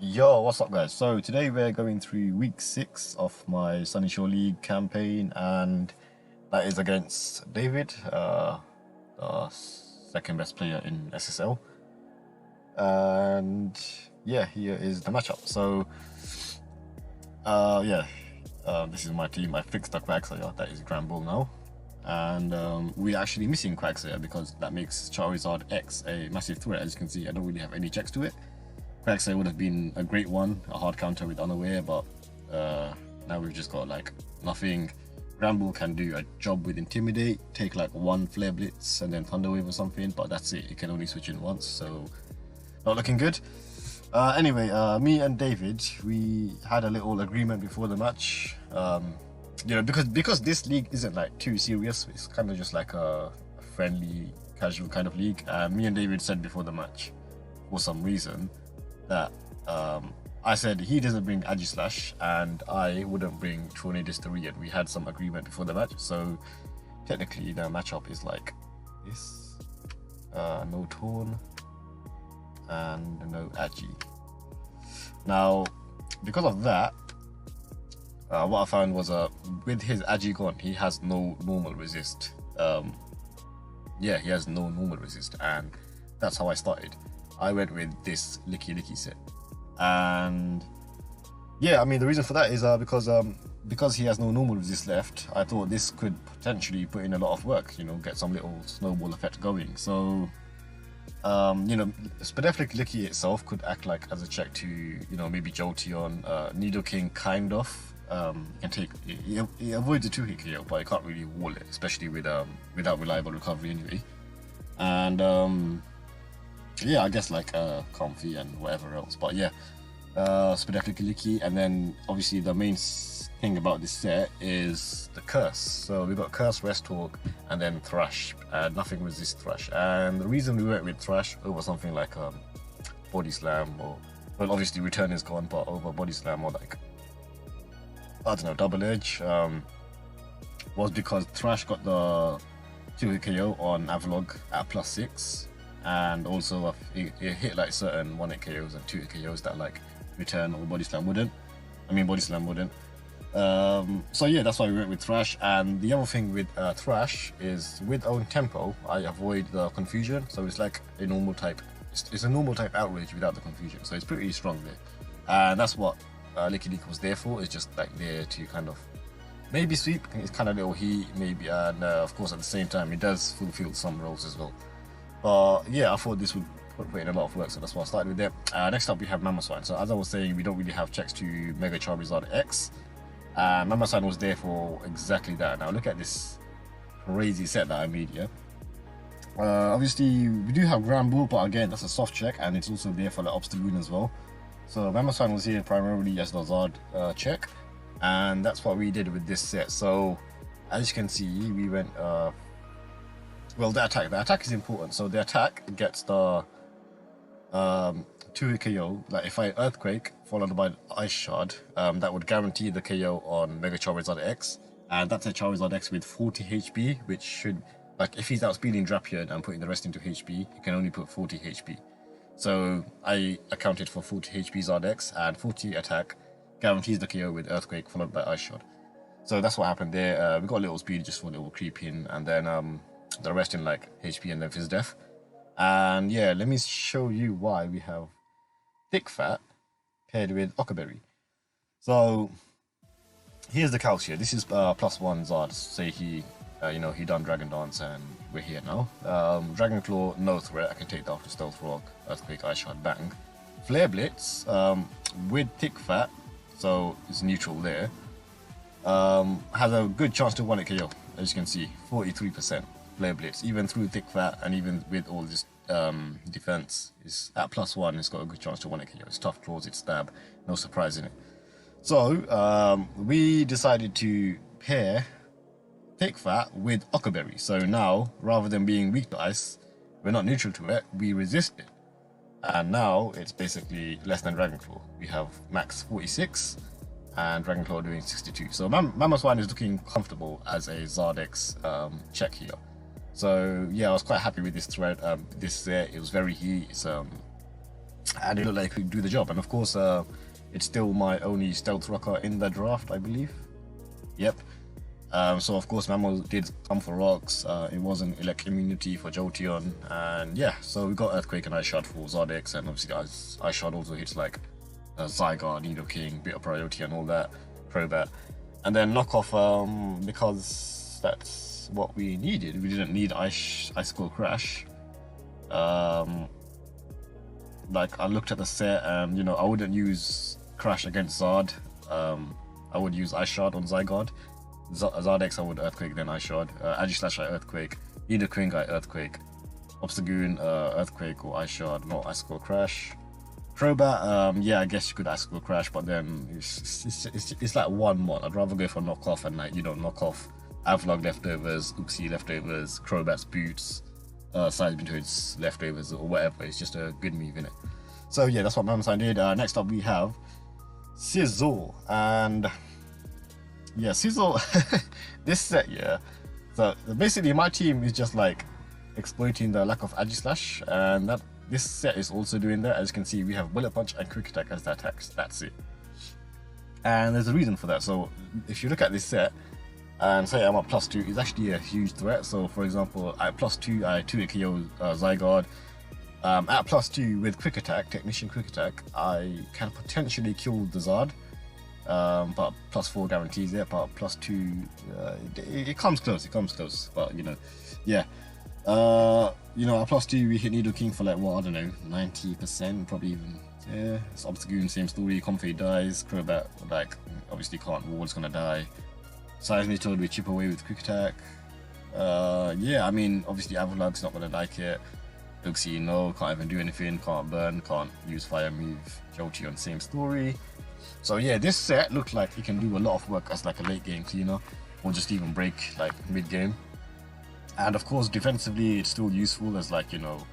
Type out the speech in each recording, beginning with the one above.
Yo, what's up, guys? So today we're going through week 6 of my Sunnyshore League campaign, and that is against David, the second best player in SSL. And yeah, here is the matchup. So, yeah, this is my team. I fixed the Quagsire, that is Grand Bull now. And we're actually missing Quagsire because that makes Charizard X a massive threat. As you can see, I don't really have any checks to it. Quagsire would have been a great one, a hard counter with Unaware, but now we've just got like nothing. Ramble can do a job with Intimidate, take like one Flare Blitz and then Thunder Wave or something, but that's it. It can only switch in once, so not looking good. Anyway, me and David, we had a little agreement before the match. Because this league isn't like too serious, it's kind of just like a friendly, casual kind of league. Me and David said before the match, for some reason, that I said he doesn't bring Agislash and I wouldn't bring Tornadus 3, and we had some agreement before the match. So technically the matchup is like this: no Torn and no Agi. Now, because of that, what I found was with his Agi gone, he has no normal resist. Yeah, he has no normal resist, and that's how I started. I went with this Licky set, and yeah, I mean the reason for that is because he has no normal resist left. I thought this could potentially put in a lot of work, get some little snowball effect going. So Spadeflic Licky itself could act like as a check to maybe Jolteon. Needle King kind of can take he avoids a 2-hit KO, but he can't really wall it, especially without reliable recovery anyway. And yeah, I guess like Comfy and whatever else. But yeah, Spadeflic Licky, and then obviously the main thing about this set is the Curse. So we got Curse, Rest Talk, and then Thrash, and nothing resists Thrash. And the reason we went with Thrash over something like Body Slam, or well, obviously Return is gone, but over Body Slam or like I don't know, Double Edge, was because Thrash got the 2-hit KO on Avalog at +6. And also it hit like certain 1-hit KOs and 2-hit KOs that like Return or Body Slam wouldn't. Body Slam wouldn't. So yeah, that's why we went with Thrash. And the other thing with Thrash is with own tempo, I avoid the confusion. So it's like a normal type. It's a normal type outrage without the confusion. So it's pretty strong there. And that's what Licky was there for. It's just like there to kind of maybe sweep. It's kind of little heat maybe, and of course at the same time it does fulfill some roles as well. But yeah, I thought this would put in a lot of work, so that's why I started with it. Next up we have Mamoswine. So as I was saying, we don't really have checks to Mega Charizard X. Mamoswine was there for exactly that. Now look at this crazy set that I made here. Obviously we do have Grand Bull, but again that's a soft check, and it's also there for the Obstacle Rune as well. So Mamoswine was here primarily as the Zard check, and that's what we did with this set. So as you can see, we went well, the attack is important. So the attack gets the 2-hit KO. Like if I Earthquake followed by Ice Shard, that would guarantee the KO on Mega Charizard X, and that's a Charizard X with 40 HP, which should, like if he's outspeeding Drapion and putting the rest into HP, he can only put 40 HP. So I accounted for 40 HP Zard X, and 40 attack guarantees the KO with Earthquake followed by Ice Shard. So that's what happened there. We got a little speed just for a little creep in, and then the rest in like HP and then Fizz Def. And yeah, let me show you why we have Thick Fat paired with Ockerberry. So here's the calc here. This is +1 Zard. Say he he done Dragon Dance and we're here now. Dragon Claw, no threat. I can take that after Stealth Rock, Earthquake, Ice Shard, bang. Flare Blitz with Thick Fat, so it's neutral there. Has a good chance to 1-hit KO. As you can see, 43%. Flare Blitz, even through Thick Fat and even with all this defense, is at +1. It's got a good chance to 1-hit KO. It's Tough Claws, it's Stab, no surprise in it. So we decided to pair Thick Fat with Ockerberry. So now, rather than being weak to ice, we're not neutral to it, we resist it. And now it's basically less than Dragon Claw. We have max 46 and Dragon Claw doing 62. So Mamoswine is looking comfortable as a Zardex check here. So yeah, I was quite happy with this thread. This set, it was very heat. It's and it looked like it could do the job. And of course, it's still my only stealth rocker in the draft, I believe. Yep. So of course Mammal did come for rocks. It wasn't elect immunity for Jolteon, and yeah, so we got Earthquake and Ice Shard for Zardex, and obviously Ice Shard also hits like Zygarde, Nidoking, bit of priority and all that, Crobat. And then knockoff, because that's what we needed. We didn't need Icicle Crash. Like I looked at the set, and you know, I wouldn't use Crash against Zard. I would use Ice Shard on Zygarde. Zardex I would Earthquake, then Ice Shard. Agislash I Earthquake. Nidoking I Earthquake. Obstagoon Earthquake or Ice Shard, not Icicle Crash. Crobat, yeah, I guess you could Icicle Crash, but then it's like 1-1. I'd rather go for knockoff and like, you know, knock off Avlog leftovers, Uxie leftovers, Crobat's boots, Seismitoad's leftovers or whatever. It's just a good move, innit? So yeah, that's what Mammoth did. Next up we have Sizzle, and yeah, Sizzle, this set, yeah. So basically my team is just like exploiting the lack of Agislash, and that this set is also doing that. As you can see, we have Bullet Punch and Quick Attack as the attacks, that's it. And there's a reason for that. So if you look at this set, and say I'm at +2, it's actually a huge threat. So for example, at +2, I 2-hit KO Zygarde. At +2 with Quick Attack, Technician Quick Attack, I can potentially kill the Zard. But +4 guarantees it, but +2, it comes close, but you know, yeah. You know, at +2 we hit Nidoking for like, what, I don't know, 90%, probably even, yeah. It's Obstagoon, same story, Comfey dies, Crobat, like, obviously can't wall, it's gonna die. Seismitoad we chip away with Quick Attack. Yeah, I mean, obviously Avalug's not gonna like it. Uxie, no, can't even do anything, can't burn, can't use fire move. Jolteon, same story. So yeah, this set looked like it can do a lot of work as like a late game cleaner, or just even break like mid game. And of course defensively it's still useful as like, you know,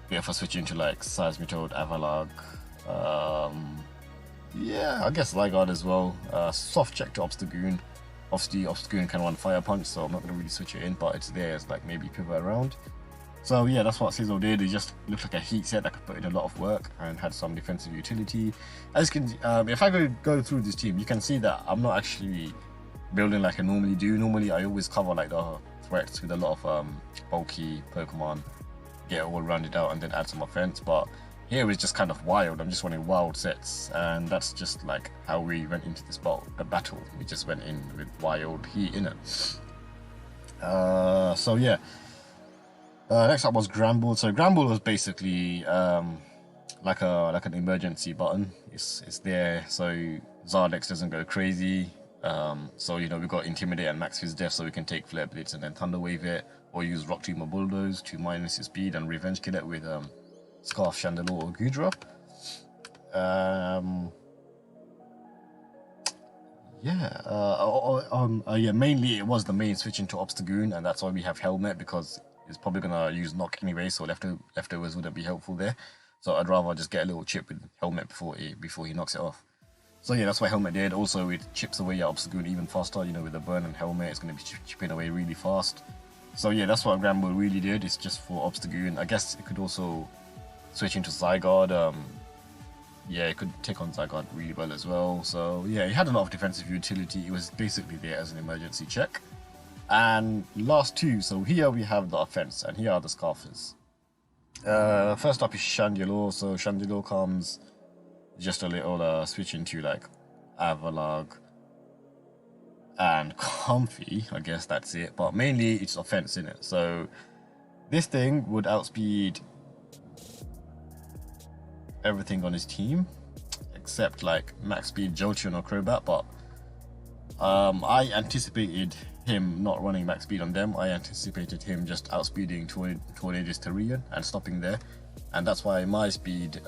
bit of a switch into like Seismitoad, Avalug, yeah, I guess Zygarde as well. Soft check to Obstagoon. Obviously Obstagoon can run Fire Punch, so I'm not going to really switch it in, but it's there as like maybe pivot around. So yeah, that's what Sizzle did. It just looked like a heat set that could put in a lot of work and had some defensive utility. As you can, if I go through this team, you can see that I'm not actually building like I normally do. Normally I always cover like the threats with a lot of bulky Pokemon, get it all rounded out and then add some offense. But here it's just kind of wild. I'm just running wild sets, and that's just like how we went into this battle. We just went in with wild heat in it. So yeah. Next up was Gramble. So Gramble was basically like an emergency button. It's there so Zardex doesn't go crazy. So you know, we've got Intimidate and Max Fizz Def, so we can take Flare Blitz and then Thunder Wave it, or use Rock Tomb or Bulldoze to minus his speed and Revenge Kill it with Scarf, Chandelure or Goodra. Yeah, mainly it was the main switch into Obstagoon, and that's why we have Helmet, because it's probably gonna use Knock anyway, so leftovers wouldn't be helpful there. So I'd rather just get a little chip with Helmet before he knocks it off. So yeah, that's what Helmet did. Also, it chips away at Obstagoon even faster. You know, with the burn and Helmet, it's gonna be chipping away really fast. So yeah, that's what Gramble really did. It's just for Obstagoon. I guess it could also switch into Zygarde. Yeah, it could take on Zygarde really well as well. So yeah, it had a lot of defensive utility. It was basically there as an emergency check. And last two, so here we have the offense, and here are the Scarfers. First up is Chandelure. So Chandelure comes just a little switch into like Avalug and Comfey, I guess that's it, but mainly it's offense in it. So this thing would outspeed everything on his team except like max speed Jolteon or Crobat, but I anticipated him not running max speed on them. I anticipated him just outspeeding Tornadus Tyrian and stopping there, and that's why my speed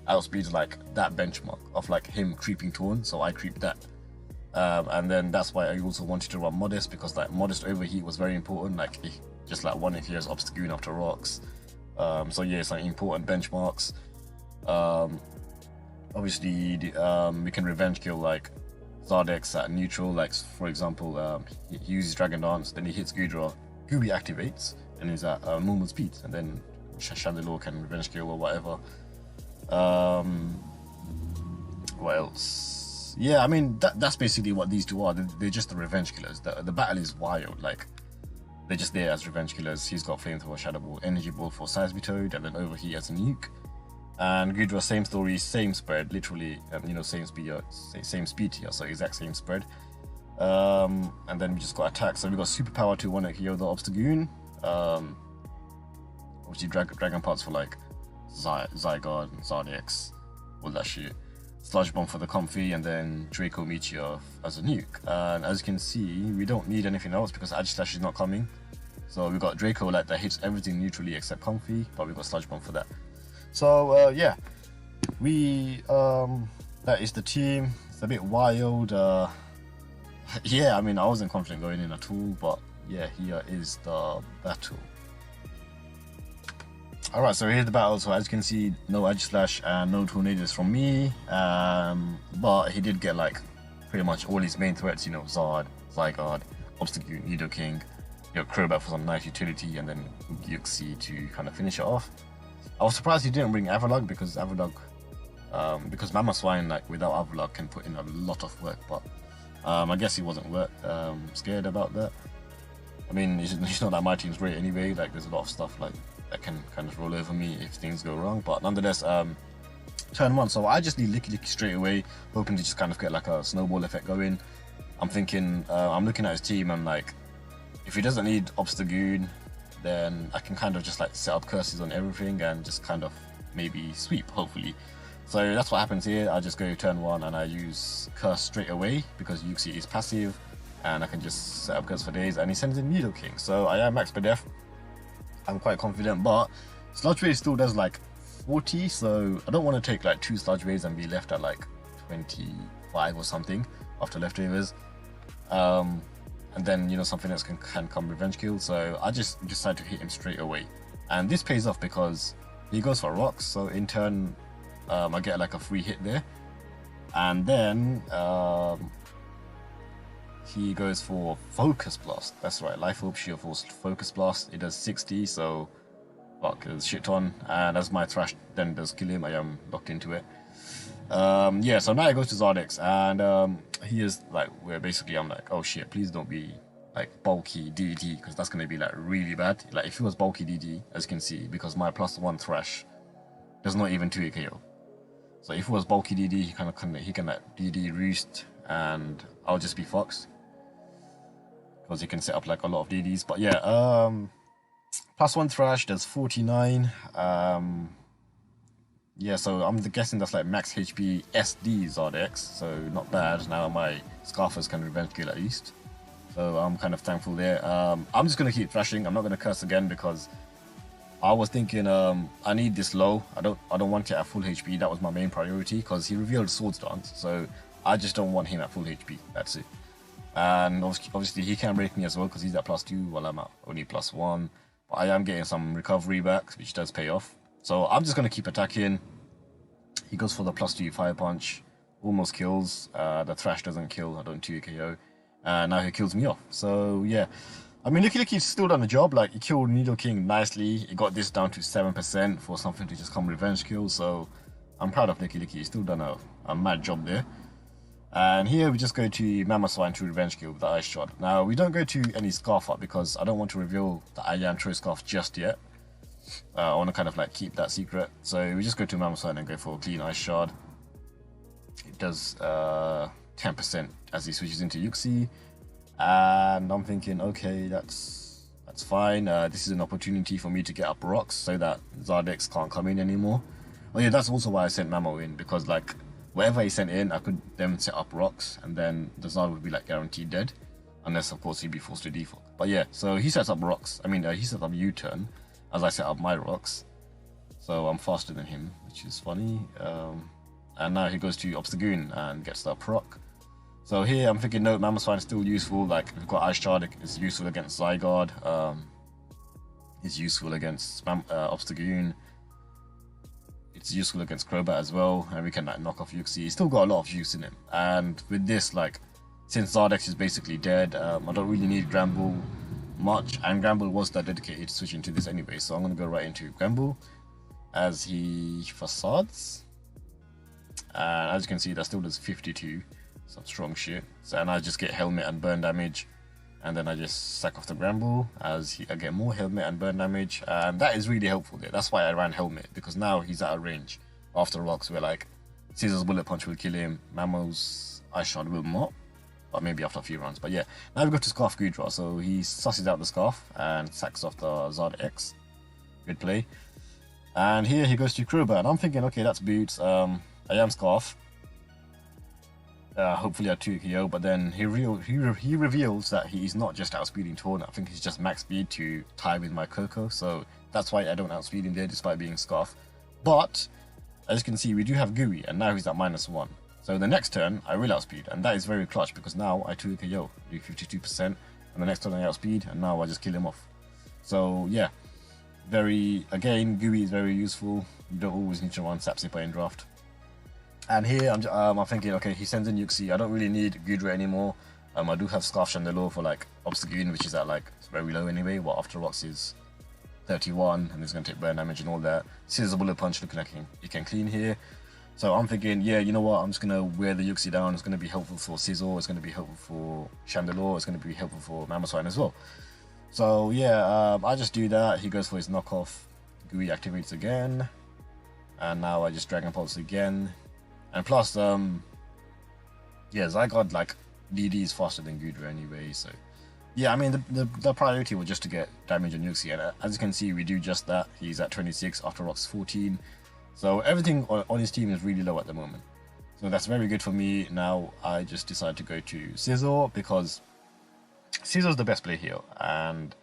outspeeds like that benchmark of like him creeping Torn, so I creep that. And then that's why I also wanted to run Modest, because like Modest overheat was very important, like just like one if he has Obstagoon after rocks. So yeah, it's like important benchmarks. Obviously we can revenge kill like Zardex at neutral, like for example he uses Dragon Dance, then he hits Goodra, Gooby activates and he's at normal speed, and then Chandelure can revenge kill or whatever. Um, what else? Yeah, I mean that's basically what these two are. They're just the revenge killers. The battle is wild. Like they're just there as revenge killers. He's got flamethrower, shadow ball, energy ball for Seismitoad, and then over here as a nuke. And Gudra, same story, same spread, literally, you know, same speed here, so exact same spread. And then we just got attack. So we got superpower to one here, the Obstagoon. Obviously dragon parts for like Zygarde and Zardex, all that shit. Sludge Bomb for the Comfy, and then Draco Meteor as a nuke. And as you can see, we don't need anything else because Agislash is not coming. So we got Draco like that hits everything neutrally except Comfy, but we got Sludge Bomb for that. So yeah, we that is the team. It's a bit wild. Yeah, I mean I wasn't confident going in at all, but yeah, here is the battle. Alright, so here's the battle. So as you can see, no Agislash and no Tornadoes from me, but he did get like pretty much all his main threats, you know, Zard, Zygarde, Obstagoon, Nidoking, you know, Crobat for some nice utility, and then Uxie to kind of finish it off. I was surprised he didn't bring Avalugg because because Mamoswine, like without Avalugg, can put in a lot of work, but I guess he wasn't scared about that. I mean, it's not that my team's great anyway. Like there's a lot of stuff like that can kind of roll over me if things go wrong, but nonetheless, turn one. So I just need Licky straight away, hoping to just kind of get like a snowball effect going. I'm thinking, I'm looking at his team and like, if he doesn't need Obstagoon, then I can kind of just like set up curses on everything and just kind of maybe sweep, hopefully. So that's what happens here. I just go turn one and I use curse straight away because Uxie is passive, and I can just set up curse for days, and he sends in Nidoking. So I am max per def. I'm quite confident, but Sludge Wave still does like 40, so I don't want to take like 2 Sludge Waves and be left at like 25 or something after leftovers. And then, you know, something else can come revenge kill, so I just decide to hit him straight away. And this pays off because he goes for rocks, so in turn I get like a free hit there. And then he goes for Focus Blast. That's right, Life Orb Shield for Focus Blast. It does 60, so fuck, it's shit ton. And as my Thrash then does kill him, I am locked into it. Yeah, so now it goes to Zardex, and he is like, where basically I'm like, oh shit, please don't be like bulky DD, because that's gonna be like really bad. Like if it was bulky DD, as you can see, because my +1 Thrash does not even 2 KO. So if it was bulky DD, he can like DD Roost, and I'll just be fucked, because he can set up like a lot of DDs. But yeah, +1 Thrash does 49. Yeah, so I'm guessing that's like max HP SD Zardex, so not bad. Now my Scarfers can revenge kill at least, so I'm kind of thankful there. I'm just gonna keep thrashing. I'm not gonna curse again because I was thinking I need this low. I don't want it at full HP. That was my main priority because he revealed Swords Dance, so I just don't want him at full HP. That's it. And obviously he can break me as well because he's at +2 while I'm at only +1. But I am getting some recovery back, which does pay off. So I'm just going to keep attacking. He goes for the +2 Fire Punch, almost kills. The Thrash doesn't kill, I don't 2 KO. And now he kills me off. So yeah, I mean, Licky's still done the job. Like, he killed Nidoking nicely. He got this down to 7% for something to just come revenge kill. So I'm proud of Licky. He's still done a mad job there. And here we just go to Mamoswine to revenge kill with the Ice Shot. Now, we don't go to any Scarf up because I don't want to reveal that I am Troy Scarf just yet. I want to kind of like keep that secret. So we just go to Mamoswine and go for a clean Ice Shard. It does 10% as he switches into Uxie. And I'm thinking, okay, that's fine. This is an opportunity for me to get up rocks so that Zardex can't come in anymore. Oh yeah, that's also why I sent Mamo in, because like whatever he sent in, I could then set up rocks, and then the Zard would be like guaranteed dead, unless of course he'd be forced to default. But yeah, so he sets up rocks. I mean, he sets up U-turn as I set up my rocks, so I'm faster than him, which is funny. And now he goes to Obstagoon and gets the proc. So here I'm thinking, no, Mamoswine is still useful. Like, we've got Ice Shard, it's useful against Zygarde, it's useful against Obstagoon, it's useful against Crobat as well, and we can like knock off Uxie. He's still got a lot of use in him. And with this, like, since Zardex is basically dead, I don't really need Gramble much, and Gramble was that dedicated to switching to this anyway, so I'm gonna go right into Gramble. as he facades. And as you can see, that still does 52, some strong shit. So, and I just get helmet and burn damage, and then I just sack off the Bramble as I get more helmet and burn damage, and that is really helpful there. That's why I ran helmet, because now he's out of range. After rocks, where like Scissors Bullet Punch will kill him, Mammo's Ice Shard will not, but maybe after a few rounds. But yeah, now we go to Scarf Gudra, so he susses out the Scarf and sacks off the Zard X. Good play. And here he goes to Crowbar, and I'm thinking, okay, that's boots. I am Scarf. Hopefully I 2 KO, but then he reveals that he's not just outspeeding Torn. I think he's just max speed to tie with my Coco, so that's why I don't outspeed him there despite being Scarf. But as you can see, we do have Gooey, and now he's at -1. So the next turn I will outspeed, and that is very clutch because now I 2 KO, do 52%, and the next turn I outspeed, and now I just kill him off. So yeah, again, Gooey is very useful. You don't always need to run Sapsipper in draft. And here I'm thinking, okay, he sends in Yuxi. I don't really need Gudra anymore. I do have Scarf Chandelure for like Obstagoon, which is at like very low anyway. But After Rocks is 31, and he's going to take burn damage and all that. Scissor Bullet Punch looking like he can clean here. So I'm thinking, yeah, you know what? I'm just going to wear the Yuxi down. It's going to be helpful for Scissor. It's going to be helpful for Chandelure. It's going to be helpful for Mamoswine as well. So yeah, I just do that. He goes for his knockoff. Gooey activates again. And now I just Dragon Pulse again. And plus, yeah, Zygarde, like, DD is faster than Gudra anyway, so... Yeah, I mean, the priority was just to get damage on Yuxi, and as you can see, we do just that. He's at 26, After Rocks 14. So everything on his team is really low at the moment. So that's very good for me. Now I just decide to go to Scizor, because Scisor's the best play here, and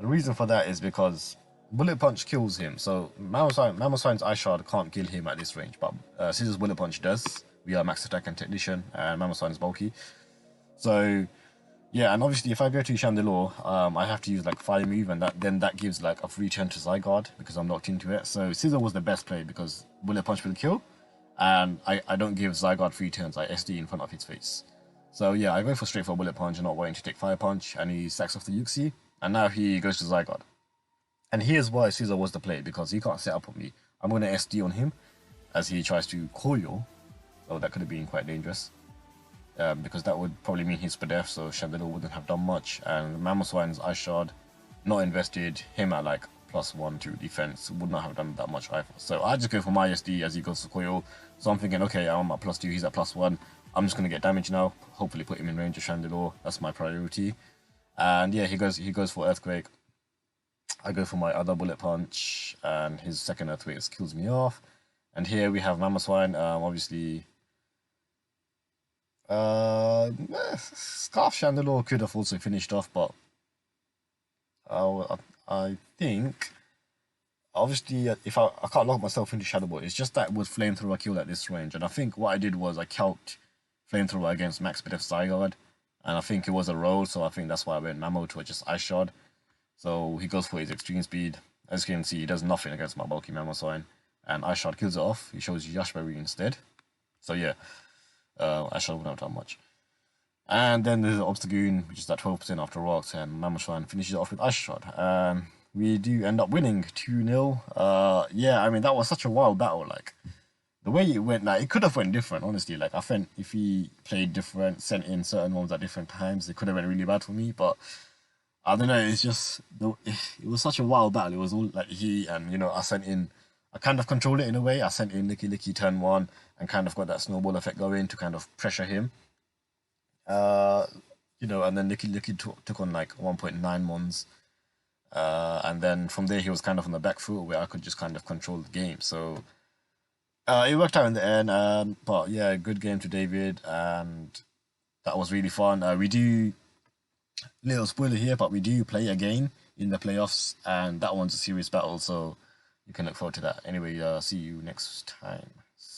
the reason for that is because Bullet Punch kills him. So Mamoswine's Ice Shard can't kill him at this range, but Scisor's Bullet Punch does. We are max attack and technician, and Mamoswine is bulky. So yeah, and obviously if I go to Chandelure, I have to use like Fire Move, and that gives like a free turn to Zygarde because I'm locked into it. So Scizor was the best play because Bullet Punch will kill, and I don't give Zygarde free turns. I SD in front of his face. So yeah, I go for straight for Bullet Punch and not waiting to take Fire Punch, and he sacks off the Yuxi, and now he goes to Zygarde. And here's why Scizor was the play, because he can't set up on me. I'm going to SD on him as he tries to Koyo, so that could have been quite dangerous. Because that would probably mean he's Spadef, so Chandelure wouldn't have done much. And Mamoswine's Ice Shard, not invested, him at like +1 to defense, would not have done that much either. So I just go for my SD as he goes to Koyo. So I'm thinking, okay, I'm at +2, he's at +1. I'm just going to get damage now, hopefully put him in range of Chandelure. That's my priority. And yeah, he goes for Earthquake. I go for my other Bullet Punch, and his second Earthquake kills me off. And here we have Mamoswine, obviously. Scarf Chandelure could have also finished off, but I think, obviously, if I can't lock myself into Shadow Ball, it's just that with Flamethrower kill at this range. And I think what I did was I calced Flamethrower against Max Speed Zygarde, and I think it was a roll, so I think that's why I went Mamo to just Ice Shard. So he goes for his extreme speed. As you can see, he does nothing against my bulky Mamoswine, and Ice Shard kills it off. He shows Yashberry instead. So yeah, Ice Shard wouldn't have done much. And then there's the Obstagoon, which is at 12% after rocks, and Mamoswine finishes it off with Ice Shard. We do end up winning 2-0. Yeah, I mean, that was such a wild battle. Like, the way it went, like, it could have went different, honestly. Like, I think if he played different, sent in certain ones at different times, it could have went really bad for me, but I don't know, it's just, it was such a wild battle. It was all like he, and, you know, I kind of controlled it in a way. I sent in Licky Licky turn 1 and kind of got that snowball effect going to kind of pressure him. You know, and then Licky Licky took on like 1.9 mons. And then from there, he was kind of on the back foot where I could just kind of control the game. So it worked out in the end. But yeah, good game to David, and that was really fun. We do, little spoiler here, but we do play again in the playoffs, and that one's a serious battle, so you can look forward to that. Anyway, see you next time.